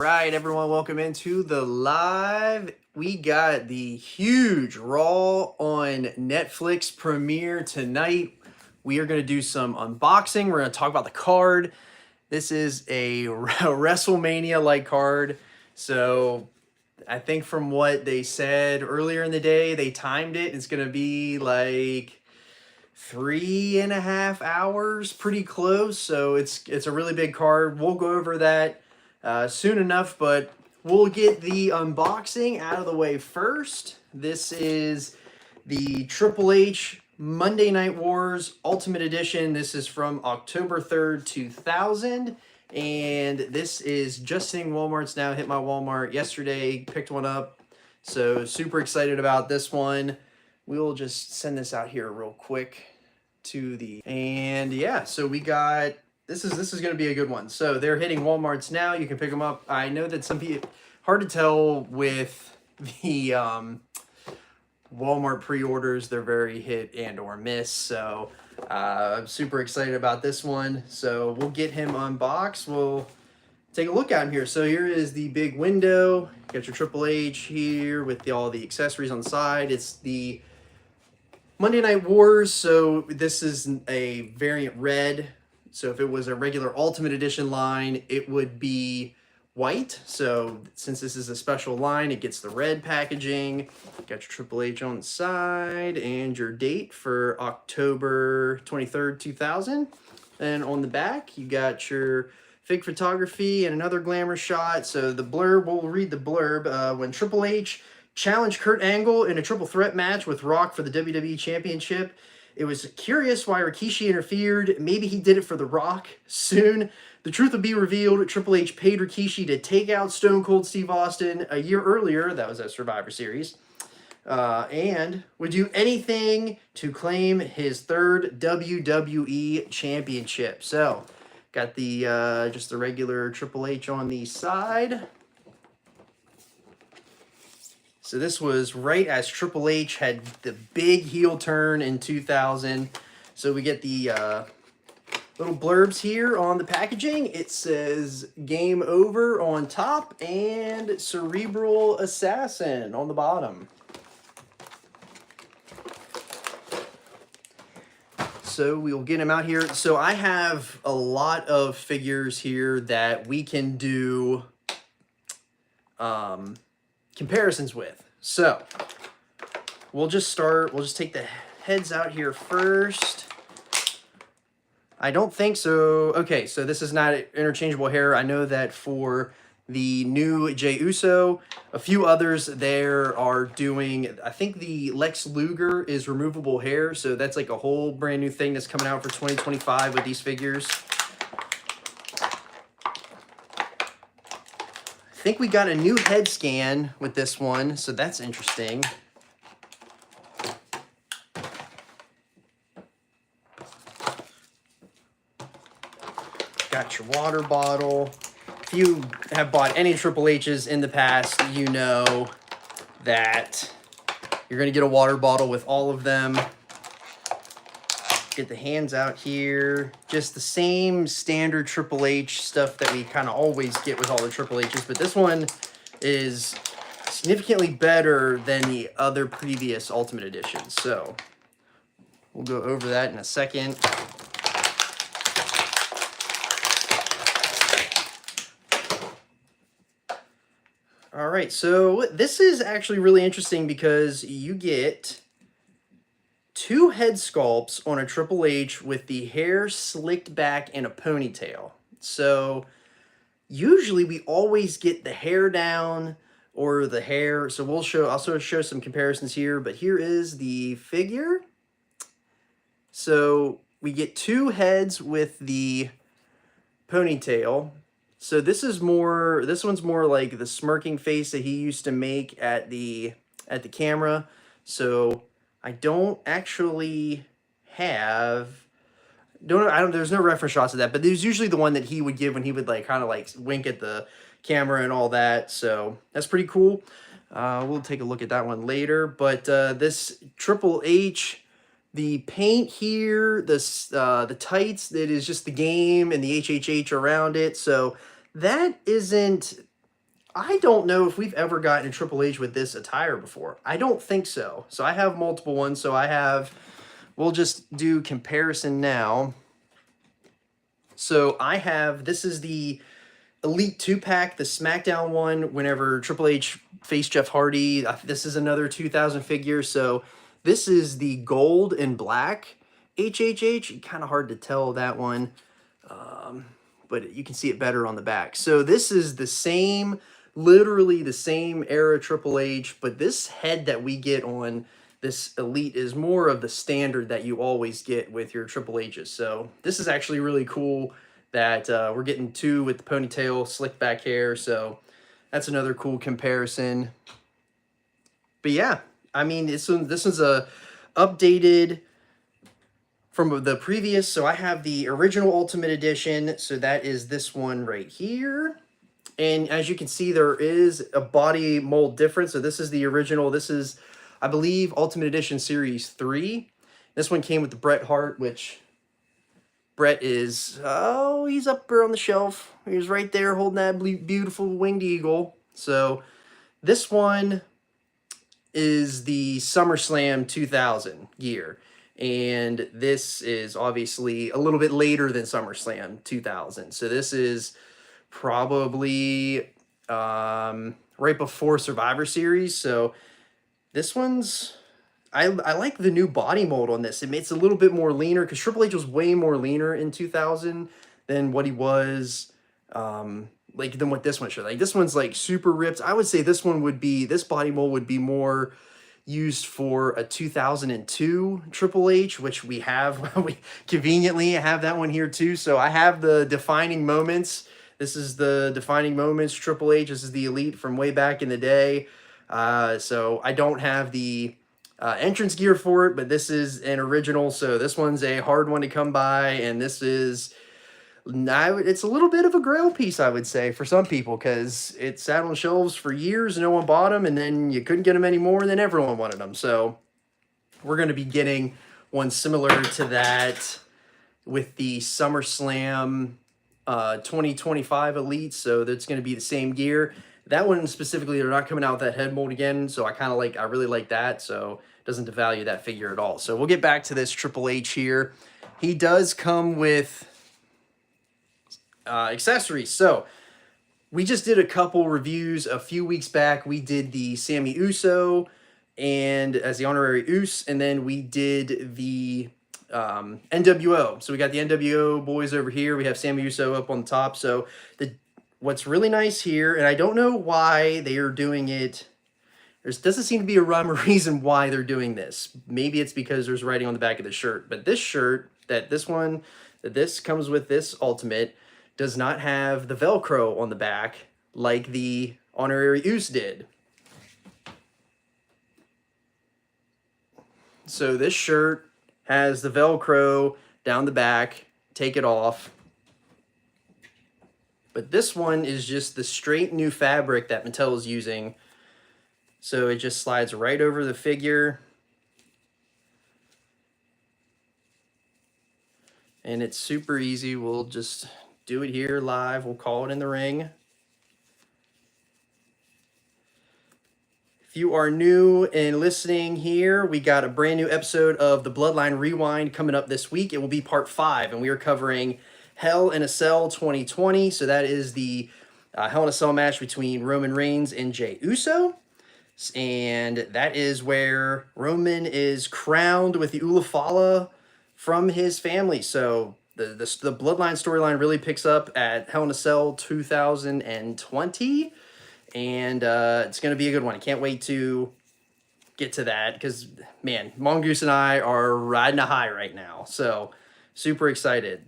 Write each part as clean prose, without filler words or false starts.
Right, everyone, welcome into the live. We got the huge Raw on Netflix premiere tonight. We are going to do some unboxing. We're going to talk about the card. This is a WrestleMania-like card. So I think from what they said earlier in the day, they timed it. It's going to be like 3.5 hours, pretty close. So it's a really big card. We'll go over that soon enough, but we'll get the unboxing out of the way first. This is the Triple H Monday Night Wars Ultimate Edition. This is from October 3rd, 2000. And this is just seeing Walmart's now. Hit my Walmart yesterday, picked one up. So super excited about this one. We'll just send this out here real quick to the, and yeah, so we got, this is going to be a good one. So they're hitting Walmart's now. You can pick them up. I know that some people, hard to tell with the Walmart pre-orders, they're very hit and or miss. So I'm super excited about this one. So we'll get him unboxed. We'll take a look at him here. So here is the big window. You got your Triple H here with all the accessories on the side. It's the Monday Night Wars, so this is a variant red. So if it was a regular Ultimate Edition line, it would be white. So since this is a special line, it gets the red packaging. Got your Triple H on the side and your date for October 23rd, 2000. And on the back, you got your fig photography and another glamour shot. So the blurb, we'll read the blurb. When Triple H challenged Kurt Angle in a triple threat match with Rock for the WWE Championship, it was curious why Rikishi interfered. Maybe he did it for The Rock. Soon, the truth would be revealed. Triple H paid Rikishi to take out Stone Cold Steve Austin a year earlier. That was at Survivor Series. And would do anything to claim his third WWE Championship. So, got the just the regular Triple H on the side. So this was right as Triple H had the big heel turn in 2000. So we get the little blurbs here on the packaging. It says Game Over on top and Cerebral Assassin on the bottom. So we'll get him out here. So I have a lot of figures here that we can do comparisons with. So we'll just take the heads out here first. I don't think so. Okay, so this is not interchangeable hair. I know that for the new Jey Uso, a few others there are doing, I think the Lex Luger is removable hair, so that's like a whole brand new thing that's coming out for 2025 with these figures. I think we got a new head scan with this one, so that's interesting. Got your water bottle. If you have bought any Triple H's in the past, you know that you're going to get a water bottle with all of them. Get the hands out here. Just the same standard Triple H stuff that we kind of always get with all the Triple H's, but this one is significantly better than the other previous Ultimate Editions. So we'll go over that in a second. All right, so this is actually really interesting because you get two head sculpts on a Triple H with the hair slicked back in a ponytail. So usually we always get the hair down or the hair. So we'll also show some comparisons here, but here is the figure. So we get two heads with the ponytail. So this one's more like the smirking face that he used to make at the camera. So I don't actually have, there's no reference shots of that, but there's usually the one that he would give when he would like kind of like wink at the camera and all that. So that's pretty cool. We'll take a look at that one later. But this Triple H, the paint here, the tights, that is just the game and the HHH around it. So that isn't I don't know if we've ever gotten a Triple H with this attire before. I don't think so. So I have multiple ones. So I have, we'll just do comparison now. So I have, this is the Elite 2-pack, the SmackDown one, whenever Triple H faced Jeff Hardy. This is another 2000 figure. So this is the gold and black HHH. Kind of hard to tell that one, but you can see it better on the back. So this is the same, literally the same era Triple H, but this head that we get on this Elite is more of the standard that you always get with your Triple H's. So this is actually really cool that we're getting two with the ponytail, slick back hair. So that's another cool comparison. But yeah, I mean, this is a updated from the previous. So I have the original Ultimate Edition. So that is this one right here. And as you can see, there is a body mold difference. So this is the original. This is, I believe, Ultimate Edition Series 3. This one came with the Bret Hart, which Bret is, oh, he's up there on the shelf. He's right there holding that beautiful winged eagle. So this one is the SummerSlam 2000 gear. And this is obviously a little bit later than SummerSlam 2000. So this is probably right before Survivor Series. So this one's, I like the new body mold on this. It makes it a little bit more leaner because Triple H was way more leaner in 2000 than what he was, like than what this one should. Like this one's like super ripped. I would say this one would be, this body mold would be more used for a 2002 Triple H, which we have, we conveniently have that one here too. So I have the defining moments. This is the defining moments Triple H. This is the Elite from way back in the day. So I don't have the entrance gear for it, but this is an original. So this one's a hard one to come by, and this is, it's a little bit of a grail piece, I would say, for some people, because it sat on shelves for years, no one bought them, and then you couldn't get them anymore, and then everyone wanted them. So we're going to be getting one similar to that with the SummerSlam 2025 Elite. So that's going to be the same gear. That one specifically, they're not coming out with that head mold again, so I really like that, so it doesn't devalue that figure at all. So we'll get back to this Triple H here. He does come with accessories. So we just did a couple reviews a few weeks back. We did the Sammy Uso and as the honorary Us, and then we did the NWO. So we got the NWO boys over here. We have Sammy Uso up on the top. So what's really nice here, and I don't know why they are doing it, there doesn't seem to be a rhyme or reason why they're doing this. Maybe it's because there's writing on the back of the shirt. But this shirt, this comes with this Ultimate, does not have the Velcro on the back like the honorary Us did. So this shirt has the Velcro down the back. Take it off. But this one is just the straight new fabric that Mattel is using. So it just slides right over the figure. And it's super easy. We'll just do it here live. We'll call it in the ring. If you are new and listening here, we got a brand new episode of the Bloodline Rewind coming up this week. It will be part 5, and we are covering Hell in a Cell 2020. So that is the Hell in a Cell match between Roman Reigns and Jey Uso. And that is where Roman is crowned with the Ulafala from his family. So the Bloodline storyline really picks up at Hell in a Cell 2020. And it's going to be a good one. I can't wait to get to that because, man, Mongoose and I are riding a high right now. So super excited.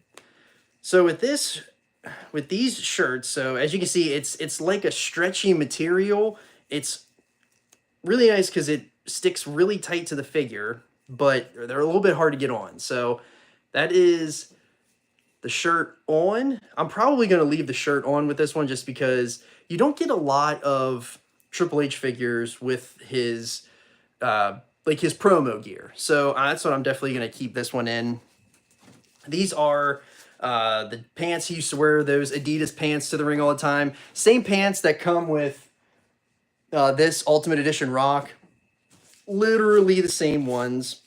So with these shirts, so as you can see, it's like a stretchy material. It's really nice because it sticks really tight to the figure, but they're a little bit hard to get on. So that is the shirt on. I'm probably going to leave the shirt on with this one just because you don't get a lot of Triple H figures with his like his promo gear. So that's what I'm definitely going to keep this one in. These are The pants, he used to wear those Adidas pants to the ring all the time. Same pants that come with this Ultimate Edition Rock. Literally the same ones.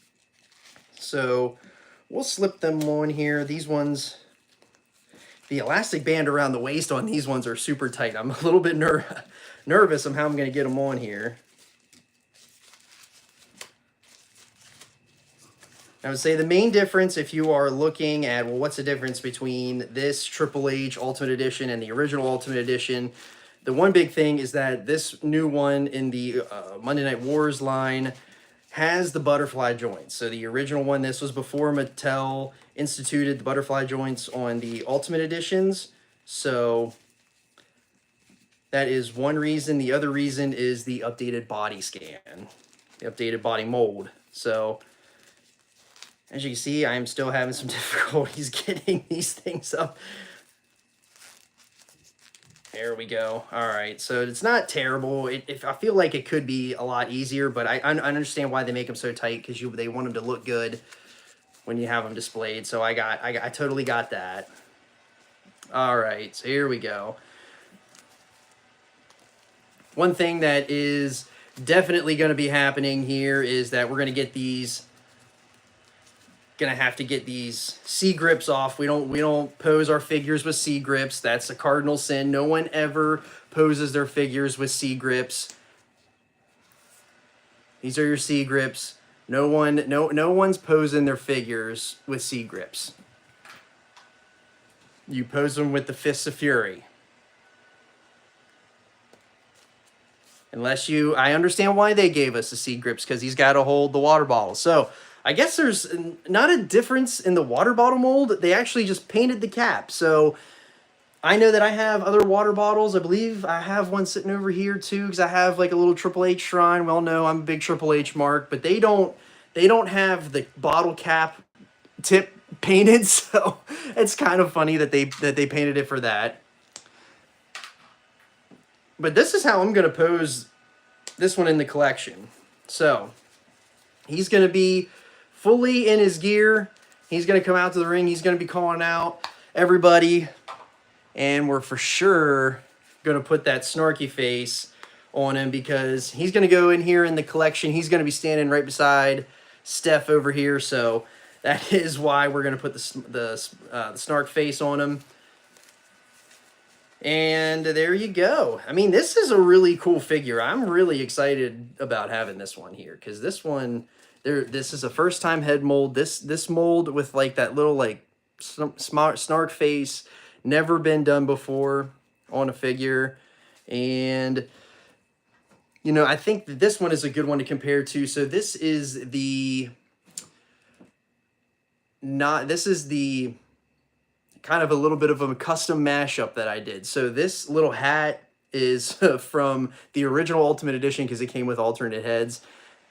So we'll slip them on here. These ones, the elastic band around the waist on these ones are super tight. I'm a little bit nervous of how I'm going to get them on here. I would say the main difference, if you are looking at, well, what's the difference between this Triple H Ultimate Edition and the original Ultimate Edition? The one big thing is that this new one in the Monday Night Wars line has the butterfly joints. So the original one, this was before Mattel instituted the butterfly joints on the Ultimate Editions. So that is one reason. The other reason is the updated body scan, the updated body mold. So as you can see, I am still having some difficulties getting these things up. There we go. All right, so it's not terrible. I feel like it could be a lot easier, but I understand why they make them so tight, because they want them to look good when you have them displayed. So I totally got that. All right, so here we go. One thing that is definitely going to be happening here is that we're going to get these. Gonna have to get these C grips off. We don't pose our figures with C grips. That's a cardinal sin. No one ever poses their figures with C grips. These are your C grips. No one's posing their figures with C grips. You pose them with the Fists of Fury. Unless I understand why they gave us the C grips, because he's got to hold the water bottle. So I guess there's not a difference in the water bottle mold. They actually just painted the cap. So I know that I have other water bottles. I believe I have one sitting over here too, because I have like a little Triple H shrine. Well, no, I'm a big Triple H mark, but they don't have the bottle cap tip painted. So it's kind of funny that they painted it for that. But this is how I'm going to pose this one in the collection. So he's going to be fully in his gear. He's going to come out to the ring. He's going to be calling out everybody. And we're for sure going to put that snarky face on him, because he's going to go in here in the collection. He's going to be standing right beside Steph over here. So that is why we're going to put the snark face on him. And there you go. I mean, this is a really cool figure. I'm really excited about having this one here, because this one, this is a first-time head mold. This mold with like that little like snark face, never been done before on a figure. And you know, I think that this one is a good one to compare to. So this is the kind of a little bit of a custom mashup that I did. So this little hat is from the original Ultimate Edition, because it came with alternate heads.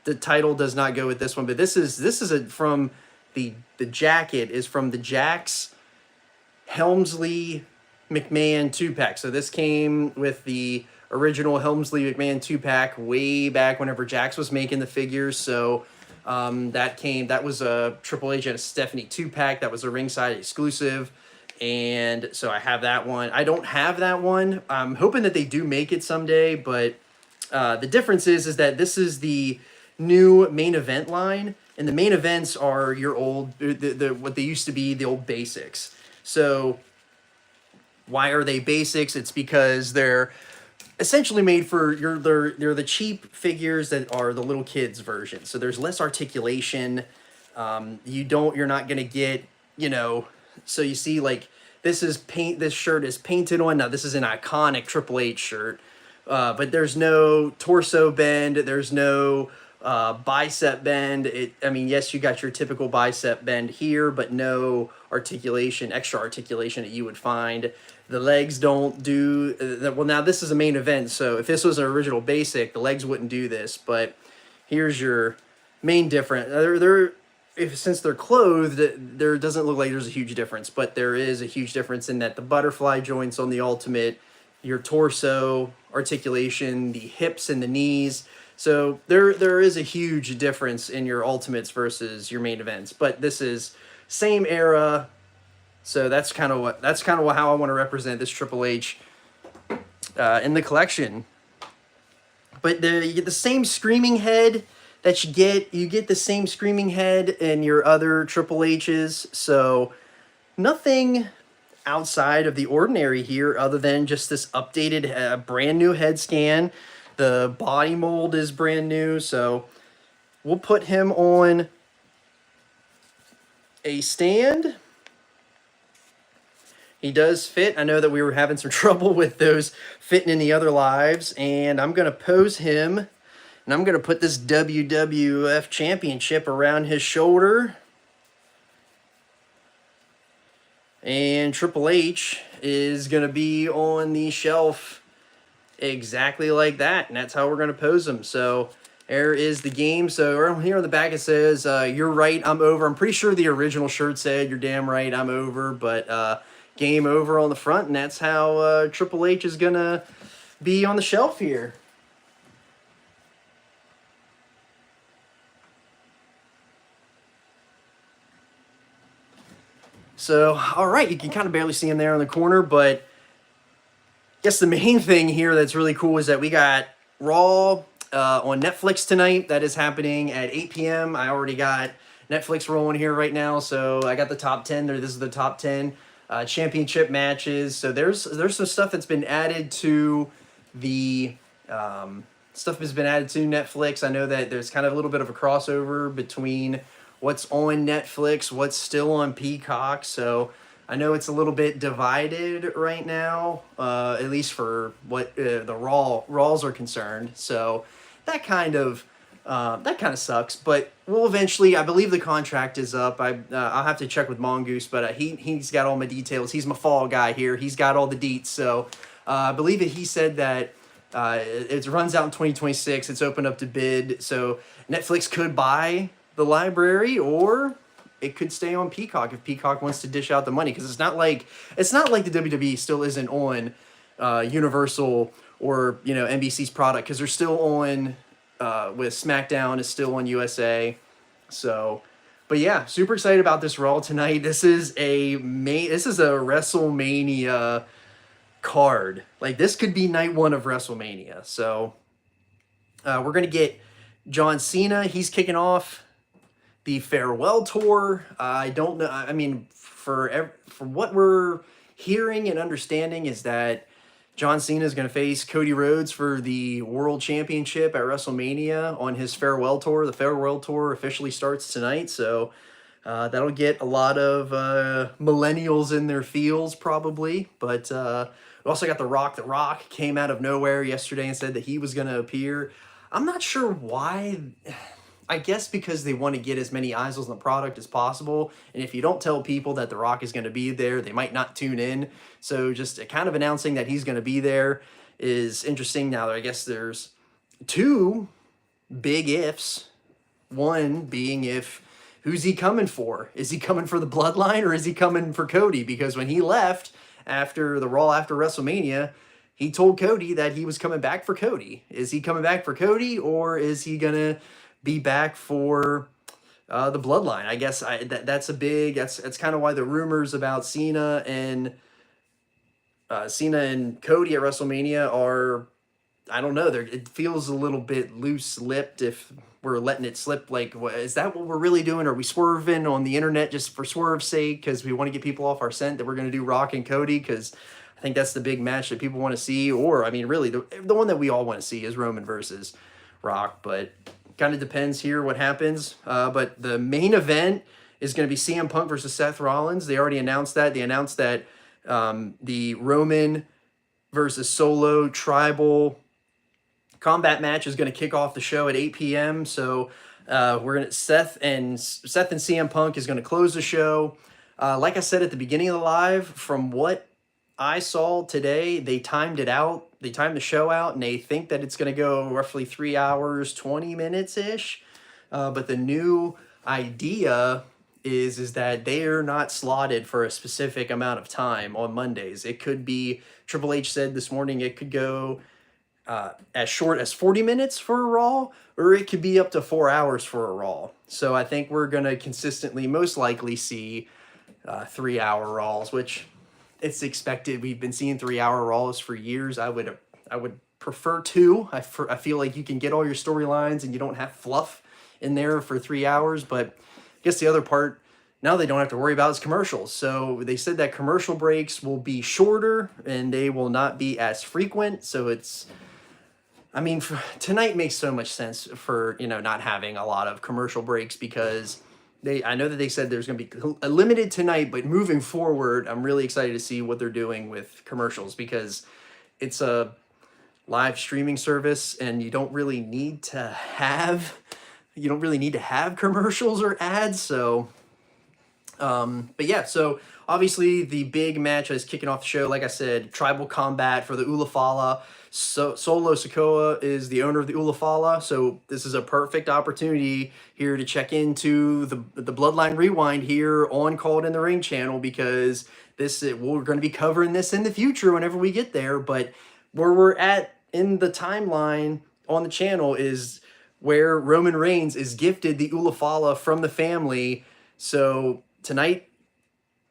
The title does not go with this one, but this is from the jacket is from the Jax Helmsley McMahon 2-pack. So this came with the original Helmsley McMahon 2-pack way back whenever Jax was making the figures. So that was a Triple H and a Stephanie 2-pack. That was a ringside exclusive. And so I have that one. I don't have that one. I'm hoping that they do make it someday, but the difference is that this is the new main event line, and the main events are your old, what they used to be, the old basics. So why are they basics? It's because they're essentially made for they're the cheap figures that are the little kids version. So there's less articulation. You're not gonna get, you know. So you see, like, this shirt is painted on. Now this is an iconic Triple H shirt, but there's no torso bend. There's no bicep bend. I mean, yes, you got your typical bicep bend here, but no articulation, extra articulation that you would find. The legs don't do, well, now this is a main event, so if this was an original basic, the legs wouldn't do this, but here's your main difference. Since they're clothed, there doesn't look like there's a huge difference, but there is a huge difference in that the butterfly joints on the Ultimate, your torso articulation, the hips and the knees. So there is a huge difference in your Ultimates versus your main events. But this is same era, So that's kind of how I want to represent this Triple H in the collection. But you get the same screaming head that you get the same screaming head in your other Triple H's. So nothing outside of the ordinary here other than just this updated brand new head scan. The body mold is brand new, so we'll put him on a stand. He does fit. I know that we were having some trouble with those fitting in the other lives, and I'm going to pose him, and I'm going to put this WWF Championship around his shoulder. And Triple H is going to be on the shelf exactly like that, and that's how we're going to pose him. So there is the game. So right here on the back it says, "You're right, I'm over." I'm pretty sure the original shirt said, "You're damn right, I'm over," but game over on the front, and that's how Triple H is going to be on the shelf here. So, all right, you can kind of barely see him there in the corner, but I guess the main thing here that's really cool is that we got Raw on Netflix tonight. That is happening at 8 p.m. I already got Netflix rolling here right now, so I got the top 10 there. This is the top 10 championship matches. So there's some stuff that's been added to the Netflix. I know that there's kind of a little bit of a crossover between what's on Netflix, what's still on Peacock. So I know it's a little bit divided right now, at least for what the Raws are concerned. So that kind of sucks. But we'll eventually. I believe the contract is up. I'll have to check with Mongoose, but he's got all my details. He's my fall guy here. He's got all the deets. So I believe that he said that it runs out in 2026. It's open up to bid. So Netflix could buy the library, or it could stay on Peacock if Peacock wants to dish out the money, because it's not like the WWE still isn't on Universal or NBC's product, because they're still on with SmackDown is still on USA. So, but yeah, super excited about this Raw tonight. This is a WrestleMania card. Like, this could be night one of WrestleMania. So we're gonna get John Cena. He's kicking off the farewell tour. I don't know. I mean, for what we're hearing and understanding is that John Cena is going to face Cody Rhodes for the World Championship at WrestleMania on his farewell tour. The farewell tour officially starts tonight, so that'll get a lot of millennials in their feels probably. But we also got The Rock. The Rock came out of nowhere yesterday and said that he was going to appear. I'm not sure why. I guess because they want to get as many eyes on the product as possible. And if you don't tell people that The Rock is going to be there, they might not tune in. So just kind of announcing that he's going to be there is interesting. Now, I guess there's two big ifs. One being who's he coming for? Is he coming for the Bloodline, or is he coming for Cody? Because when he left after the Raw after WrestleMania, he told Cody that he was coming back for Cody. Is he coming back for Cody, or is he going to be back for the Bloodline? I guess that's kind of why the rumors about Cena and Cody at WrestleMania are, I don't know, it feels a little bit loose-lipped if we're letting it slip. Like, is that what we're really doing? Are we swerving on the internet just for swerve's sake because we want to get people off our scent that we're going to do Rock and Cody? Because I think that's the big match that people want to see. Or, I mean, really, the one that we all want to see is Roman versus Rock, but kind of depends here what happens. But the main event is going to be CM Punk versus Seth Rollins. They already announced that. They announced that the Roman versus Solo Tribal combat match is going to kick off the show at 8 p.m. So Seth and CM Punk is going to close the show. Like I said at the beginning of the live, from what I saw today, they timed it out. They timed the show out, and they think that it's going to go roughly 3 hours, 20 minutes-ish. But the new idea is that they are not slotted for a specific amount of time on Mondays. It could be, Triple H said this morning, it could go as short as 40 minutes for a Raw, or it could be up to 4 hours for a Raw. So I think we're going to consistently, most likely, see 3-hour Raws, which it's expected. We've been seeing 3-hour Raws for years. I would prefer 2. I feel like you can get all your storylines and you don't have fluff in there for 3 hours. But I guess the other part now they don't have to worry about is commercials. So they said that commercial breaks will be shorter and they will not be as frequent. So it's, I mean, tonight makes so much sense for, you know, not having a lot of commercial breaks because I know that they said there's going to be a limited tonight, but moving forward, I'm really excited to see what they're doing with commercials because it's a live streaming service and you don't really need to have commercials or ads. So, but yeah, so obviously the big match is kicking off the show. Like I said, tribal combat for the Ulafala. So Solo Sikoa is the owner of the Ulafala, so this is a perfect opportunity here to check into the Bloodline Rewind here on Called in the Ring channel because we're going to be covering this in the future whenever we get there. But where we're at in the timeline on the channel is where Roman Reigns is gifted the Ulafala from the family. So tonight,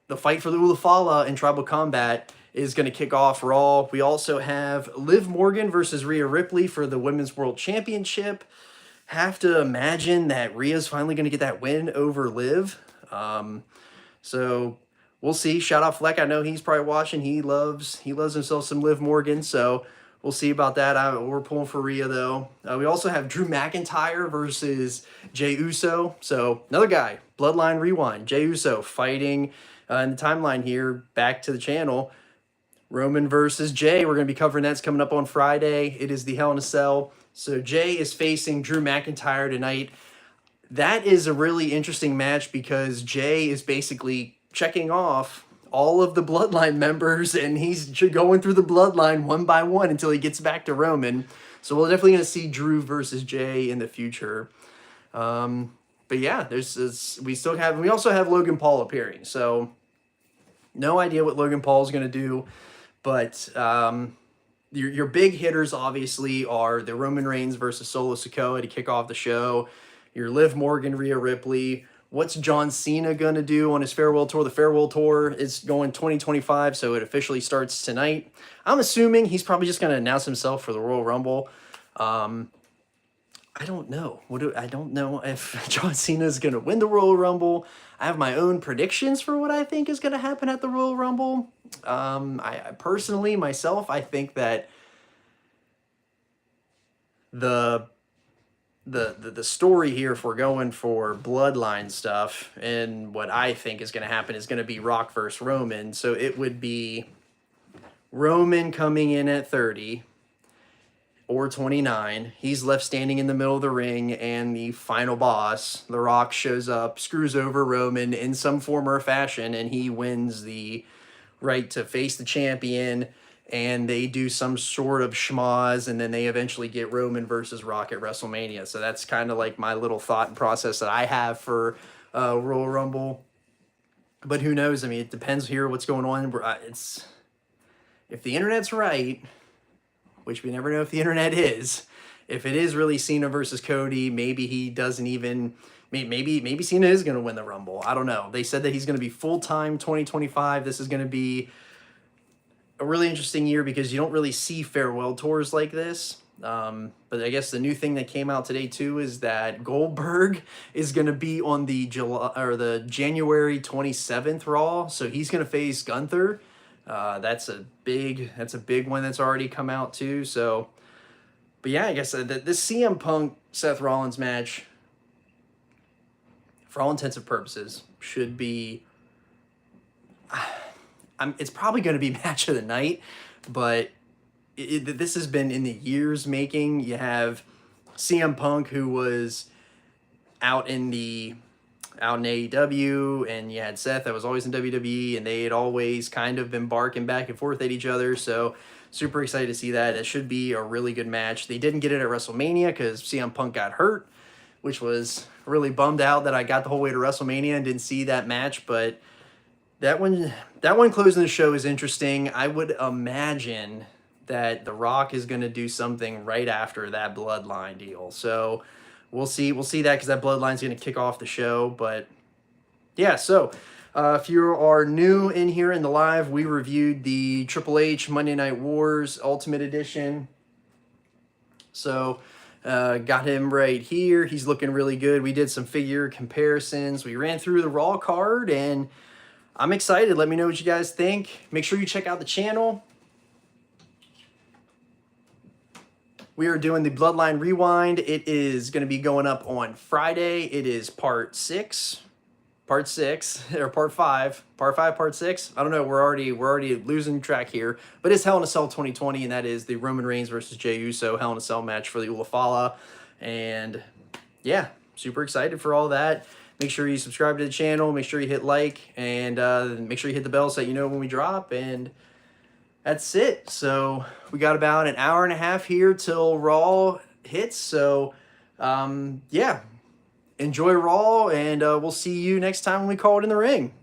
the fight for the Ulafala in Tribal Combat is going to kick off Raw. We also have Liv Morgan versus Rhea Ripley for the Women's World Championship. Have to imagine that Rhea's finally going to get that win over Liv. So we'll see. Shout out Fleck. I know he's probably watching. He loves himself some Liv Morgan. So we'll see about that. We're pulling for Rhea, though. We also have Drew McIntyre versus Jey Uso. So another guy, Bloodline Rewind. Jey Uso fighting in the timeline here, back to the channel. Roman versus Jey. We're going to be covering that's coming up on Friday. It is the Hell in a Cell. So Jey is facing Drew McIntyre tonight. That is a really interesting match because Jey is basically checking off all of the Bloodline members, and he's going through the Bloodline one by one until he gets back to Roman. So we're definitely going to see Drew versus Jey in the future. But yeah, we also have Logan Paul appearing. So no idea what Logan Paul is going to do, but your big hitters obviously are the Roman Reigns versus Solo Sikoa to kick off the show. Your Liv Morgan, Rhea Ripley. What's John Cena going to do on his farewell tour? The farewell tour is going 2025, so it officially starts tonight. I'm assuming he's probably just going to announce himself for the Royal Rumble. I don't know. I don't know if John Cena is going to win the Royal Rumble. I have my own predictions for what I think is going to happen at the Royal Rumble. I personally, myself, I think that the story here, if we're going for bloodline stuff, and what I think is going to happen is going to be Rock versus Roman. So it would be Roman coming in at 30 or 29. He's left standing in the middle of the ring, and the final boss, The Rock, shows up, screws over Roman in some form or fashion, and he wins the right to face the champion. And they do some sort of schmoz, and then they eventually get Roman versus Rock at WrestleMania. So that's kind of like my little thought and process that I have for Royal Rumble. But who knows? I mean, it depends here what's going on. If the internet's right, which we never know if the internet is, if it is really Cena versus Cody, maybe he doesn't even... Maybe Cena is going to win the Rumble. I don't know. They said that he's going to be full-time 2025. This is going to be a really interesting year because you don't really see farewell tours like this. But I guess the new thing that came out today too is that Goldberg is going to be on the January 27th Raw, so he's going to face Gunther. That's a big one that's already come out too. So, but yeah, I guess this CM Punk Seth Rollins match, for all intents and purposes, should be. It's probably going to be match of the night, but this has been in the years making. You have CM Punk, who was out in AEW, and you had Seth that was always in WWE, and they had always kind of been barking back and forth at each other. So super excited to see that. It should be a really good match. They didn't get it at WrestleMania because CM Punk got hurt, which was really bummed out that I got the whole way to WrestleMania and didn't see that match, but that one closing the show is interesting. I would imagine that The Rock is going to do something right after that Bloodline deal. So we'll see that because that Bloodline is going to kick off the show. But yeah, so If you are new in here in the live, we reviewed the Triple H Monday Night Wars Ultimate Edition. So got him right here. He's looking really good. We did some figure comparisons. We ran through the Raw card, and I'm excited. Let me know what you guys think. Make sure you check out the channel. We are doing the Bloodline Rewind. It is going to be going up on Friday. It is part 6, or part 5, part 6. I don't know. We're already losing track here. But it's Hell in a Cell 2020, and that is the Roman Reigns versus Jey Uso Hell in a Cell match for the Ulafala. And yeah, super excited for all that. Make sure you subscribe to the channel. Make sure you hit like, and make sure you hit the bell so that you know when we drop. And that's it. So we got about an hour and a half here till Raw hits. So yeah, enjoy Raw, and we'll see you next time when we call it in the ring.